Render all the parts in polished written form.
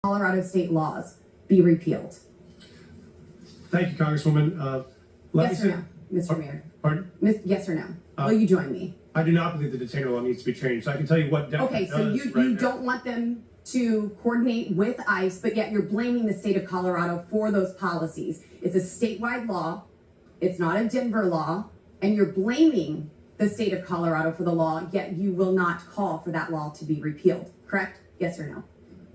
Colorado state laws be repealed? Thank you, Congresswoman. Yes or no, Mr. Mayor? Pardon? Yes or no? Will you join me? I do not believe the detainer law needs to be changed. So I can tell you what Okay, so you don't want them to coordinate with ICE, but yet you're blaming the state of Colorado for those policies. It's a statewide law. It's not a Denver law. And you're blaming the state of Colorado for the law, yet you will not call for that law to be repealed. Correct? Yes or no?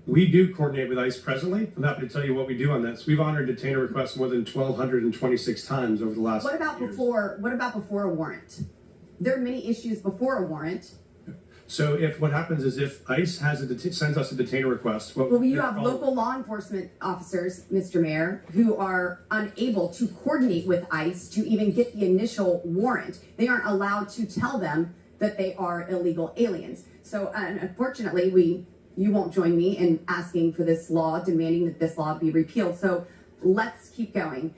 We do coordinate with ICE presently. I'm happy to tell you what we do on this. We've honored detainer requests more than 1,226 times over the last What about years. before a warrant? There are many issues before a warrant. So if what happens is if ICE has sends us a detainer request, Well, you have local law enforcement officers, Mr. Mayor, who are unable to coordinate with ICE to even get the initial warrant. They aren't allowed to tell them that they are illegal aliens. So unfortunately, you won't join me in asking for this law, demanding that this law be repealed. So let's keep going.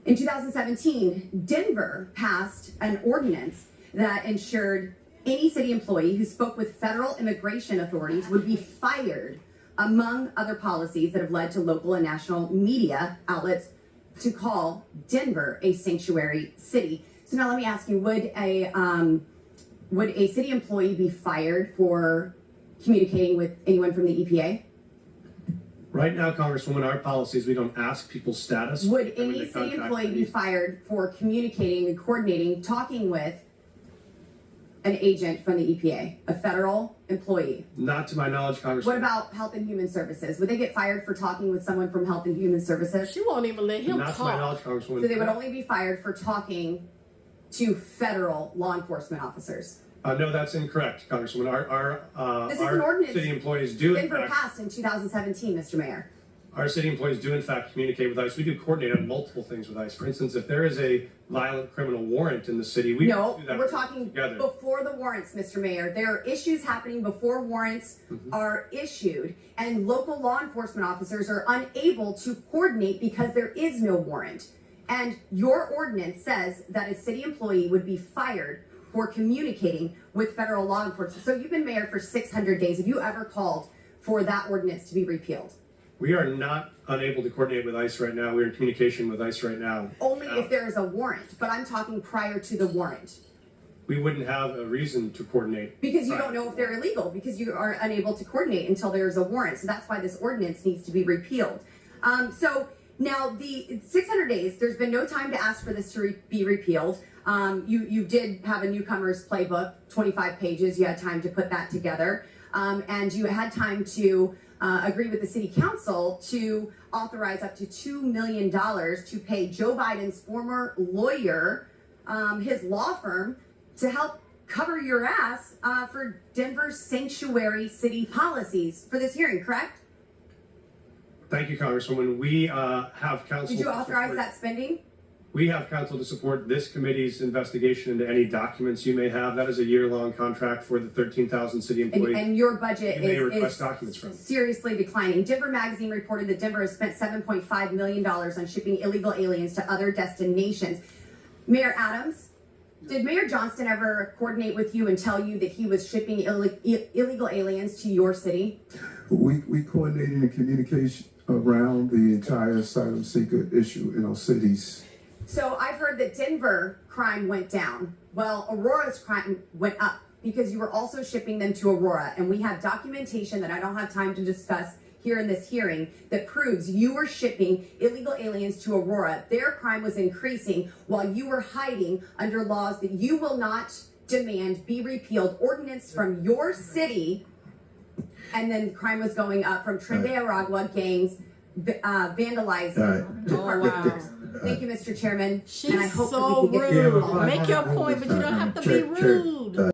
In 2017, Denver passed an ordinance that ensured any city employee who spoke with federal immigration authorities would be fired, among other policies that have led to local and national media outlets to call Denver a sanctuary city. So now let me ask you, would a city employee be fired for communicating with anyone from the EPA? Right now, Congresswoman, our policies, we don't ask people's status. Would any city employee be fired for communicating and coordinating, talking with an agent from the EPA, a federal employee? Not to my knowledge, Congresswoman. What about Health and Human Services? Would they get fired for talking with someone from Health and Human Services? She won't even let him Not talk. to my knowledge, Congresswoman. So they would only be fired for talking to federal law enforcement officers. No, that's incorrect, Congresswoman. This is an ordinance city employees do in Denver fact, passed in 2017, Mr. Mayor. our city employees do in fact communicate with ICE. We do coordinate on multiple things with ICE. For instance, if there is a violent criminal warrant in the city, we No, do that we're talking together. before the warrants, Mr. Mayor. There are issues happening before warrants are issued, and local law enforcement officers are unable to coordinate because there is no warrant. And your ordinance says that a city employee would be fired for communicating with federal law enforcement. So you've been mayor for 600 days. Have you ever called for that ordinance to be repealed? We are not unable to coordinate with ICE right now. We're in communication with ICE right now. Only if there is a warrant, but I'm talking prior to the warrant. We wouldn't have a reason to coordinate. Because you don't know if they're illegal, because you are unable to coordinate until there's a warrant. So that's why this ordinance needs to be repealed. So now the 600 days, there's been no time to ask for this to be repealed. You did have a newcomer's playbook, 25 pages. You had time to put that together. And you had time to agree with the city council to authorize up to $2 million to pay Joe Biden's former lawyer, his law firm, to help cover your ass for Denver's sanctuary city policies for this hearing, correct? Thank you, Congresswoman. We have counsel. Did you authorize that spending? We have counsel to support this committee's investigation into any documents you may have. That is a year-long contract for the 13,000 city employees. And your budget you may request is documents from. seriously declining. Denver Magazine reported that Denver has spent $7.5 million on shipping illegal aliens to other destinations. Mayor Adams, did Mayor Johnston ever coordinate with you and tell you that he was shipping illegal aliens to your city? We coordinated the communication around the entire asylum seeker issue in our cities. So I've heard that Denver crime went down. Well, Aurora's crime went up because you were also shipping them to Aurora. And we have documentation that I don't have time to discuss here in this hearing that proves you were shipping illegal aliens to Aurora. Their crime was increasing while you were hiding under laws that you will not demand be repealed, ordinance from your city. And then crime was going up from Tren de Aragua gangs vandalizing departments. Thank you, Mr. Chairman. She's and I hope so that we can get rude. Make your point, but you don't have to be rude.